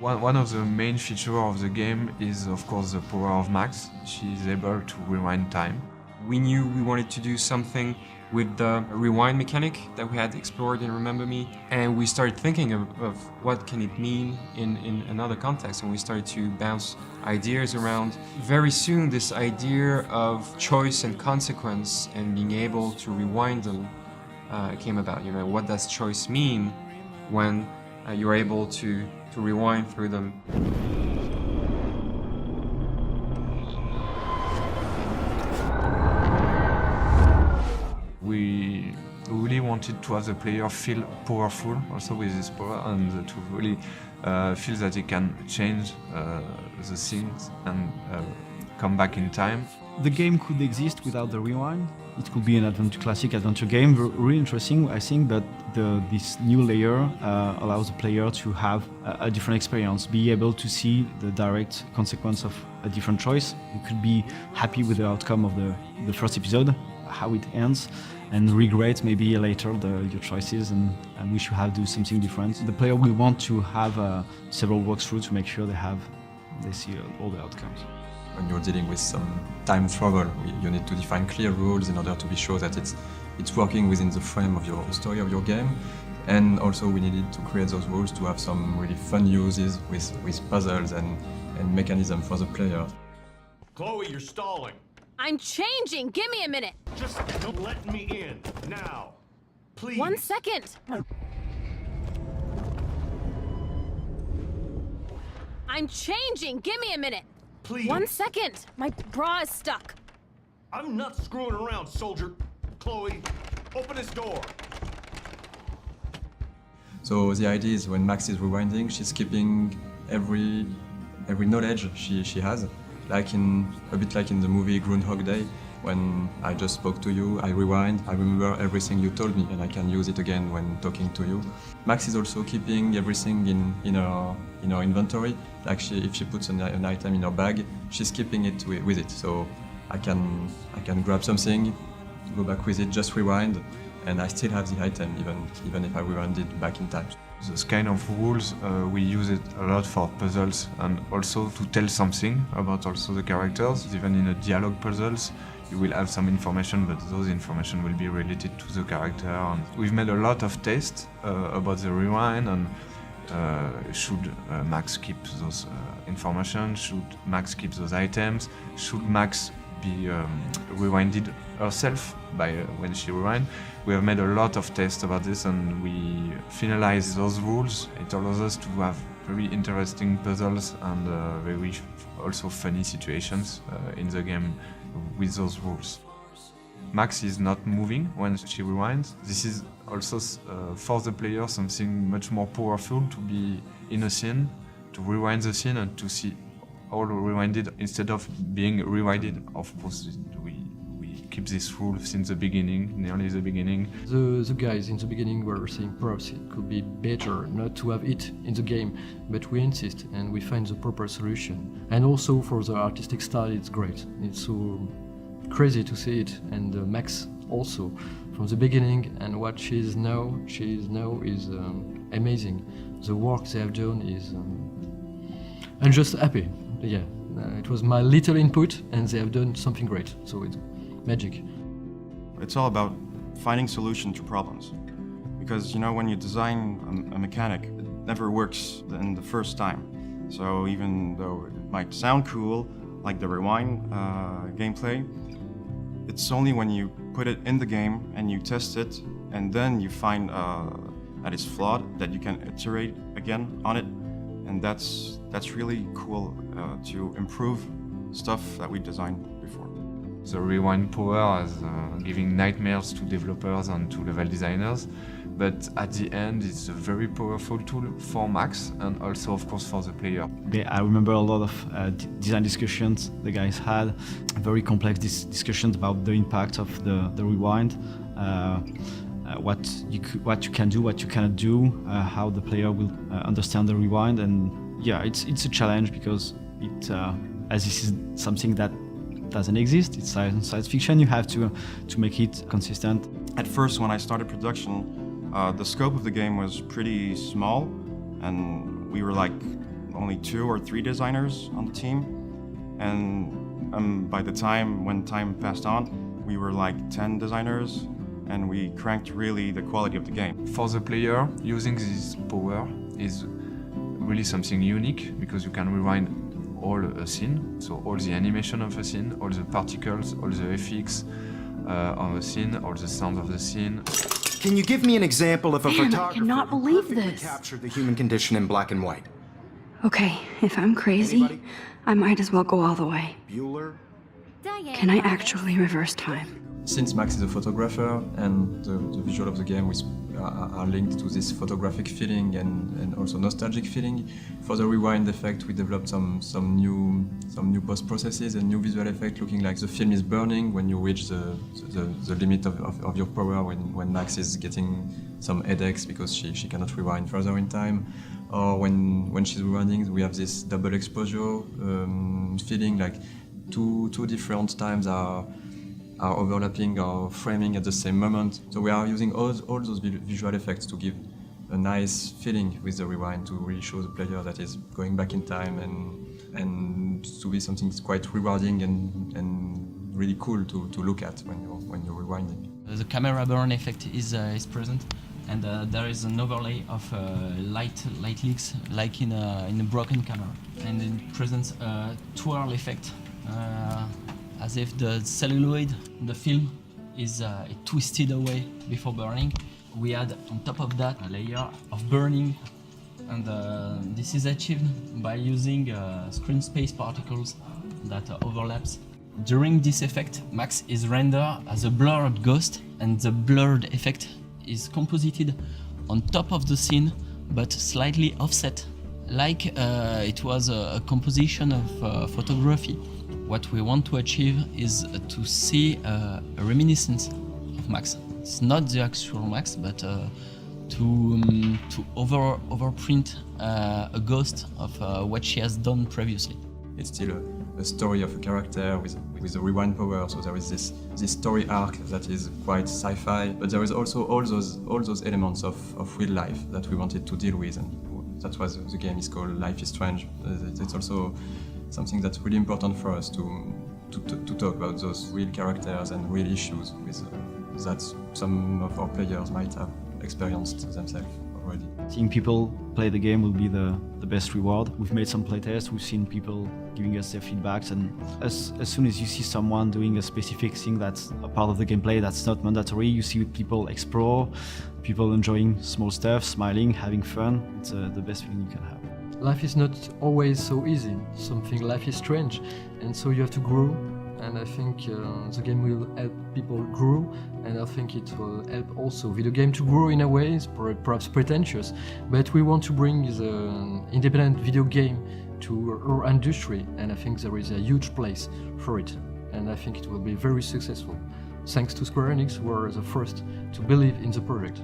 One of the main features of the game is, of course, the power of Max. She is able to rewind time. We knew we wanted to do something with the rewind mechanic that we had explored in Remember Me, and we started thinking of what can it mean in another context, and we started to bounce ideas around. Very soon, this idea of choice and consequence and being able to rewind them came about. You know, what does choice mean when you're able to rewind through them? We really wanted to have the player feel powerful also with this power, and to really feel that he can change the things and come back in time. The game could exist without the rewind. It could be an classic adventure game, really interesting. I think that this new layer allows the player to have a different experience, be able to see the direct consequence of a different choice. You could be happy with the outcome of the first episode, how it ends, and regret maybe later your choices and wish you have do something different. The player will want to have several walkthroughs to make sure they see all the outcomes. When you're dealing with some time travel, you need to define clear rules in order to be sure that it's working within the frame of your story of your game. And also we needed to create those rules to have some really fun uses with puzzles and mechanism for the player. Chloe, you're stalling. I'm changing! Give me a minute! Just don't let me in, now. Please. 1 second! I'm changing! Give me a minute! Please. 1 second! My bra is stuck. I'm not screwing around, soldier. Chloe, open this door. So the idea is when Max is rewinding, she's keeping every knowledge she has. A bit like in the movie Groundhog Day, when I just spoke to you, I rewind, I remember everything you told me, and I can use it again when talking to you. Max is also keeping everything in her inventory. Like if she puts an item in her bag, she's keeping it with it. So I can grab something, go back with it, just rewind, and I still have the item even if I rewind it back in time. Those kind of rules, we use it a lot for puzzles and also to tell something about also the characters. Even in a dialogue puzzles, you will have some information, but those information will be related to the character. And we've made a lot of tests about the rewind and should Max keep those information, should Max keep those items, should Max be rewinded herself by when she rewind. We have made a lot of tests about this and we finalize those rules. It allows us to have very interesting puzzles and very also funny situations in the game with those rules. Max is not moving when she rewinds. This is also for the player something much more powerful to be in a scene, to rewind the scene and to see all rewinded instead of being rewinded. Of course, we keep this rule since the beginning, nearly the beginning. The guys in the beginning were saying perhaps it could be better not to have it in the game, but we insist and we find the proper solution. And also for the artistic style, it's great. It's so crazy to see it, and Max also from the beginning, and what she is now is amazing. The work they have done is, I'm just happy. Yeah, it was my little input, and they have done something great. So it's magic. It's all about finding solutions to problems, because when you design a mechanic, it never works in the first time. So even though it might sound cool, like the rewind gameplay, it's only when you put it in the game and you test it, and then you find that it's flawed, that you can iterate again on it, and that's really cool to improve stuff that we designed before. The rewind power is giving nightmares to developers and to level designers, but at the end it's a very powerful tool for Max and also of course for the player. I remember a lot of design discussions the guys had, very complex discussions about the impact of the rewind, what you can do, what you cannot do, how the player will understand the rewind, and yeah, it's a challenge because as this is something that doesn't exist, it's science fiction, you have to make it consistent. At first, when I started production, the scope of the game was pretty small, and we were like only 2 or 3 designers on the team, and by the time, when time passed on, we were like 10 designers, and we cranked really the quality of the game. For the player, using this power is really something unique because you can rewind all a scene, so all the animation of a scene, all the particles, all the FX of a scene, all the sounds of the scene. Can you give me an example of a Man, I photographer cannot who believe perfectly this. captured the human condition in black and white? Okay, if I'm crazy, Anybody? I might as well go all the way. Bueller? Can I actually reverse time? Since Max is a photographer and the visual of the game are linked to this photographic feeling and also nostalgic feeling, for the rewind effect we developed some new post processes and new visual effect looking like the film is burning when you reach the limit of your power, when Max is getting some headaches because she cannot rewind further in time, or when she's rewinding we have this double exposure feeling, like two different times are overlapping or framing at the same moment. So we are using all those visual effects to give a nice feeling with the rewind, to really show the player that is going back in time and to be something that's quite rewarding and really cool to look at when you're rewinding. The camera burn effect is present, and there is an overlay of light leaks like in a broken camera, and it presents a twirl effect. As if the celluloid, the film, is twisted away before burning. We add on top of that a layer of burning, and this is achieved by using screen space particles that overlaps. During this effect, Max is rendered as a blurred ghost, and the blurred effect is composited on top of the scene, but slightly offset, like it was a composition of photography. What we want to achieve is to see a reminiscence of Max. It's not the actual Max, but to overprint a ghost of what she has done previously. It's still a story of a character with a rewind power, so there is this story arc that is quite sci-fi, but there is also all those elements of real life that we wanted to deal with, and that's why the game is called Life is Strange. It's also something that's really important for us to talk about those real characters and real issues with that some of our players might have experienced themselves already. Seeing people play the game will be the best reward. We've made some playtests, we've seen people giving us their feedbacks, and as soon as you see someone doing a specific thing that's a part of the gameplay that's not mandatory, you see people explore, people enjoying small stuff, smiling, having fun. It's the best feeling you can have. Life is not always so easy. Life is strange, and so you have to grow. And I think the game will help people grow, and I think it will help also video game to grow in a way. It's perhaps pretentious, but we want to bring the independent video game to our industry, and I think there is a huge place for it, and I think it will be very successful. Thanks to Square Enix, who were the first to believe in the project.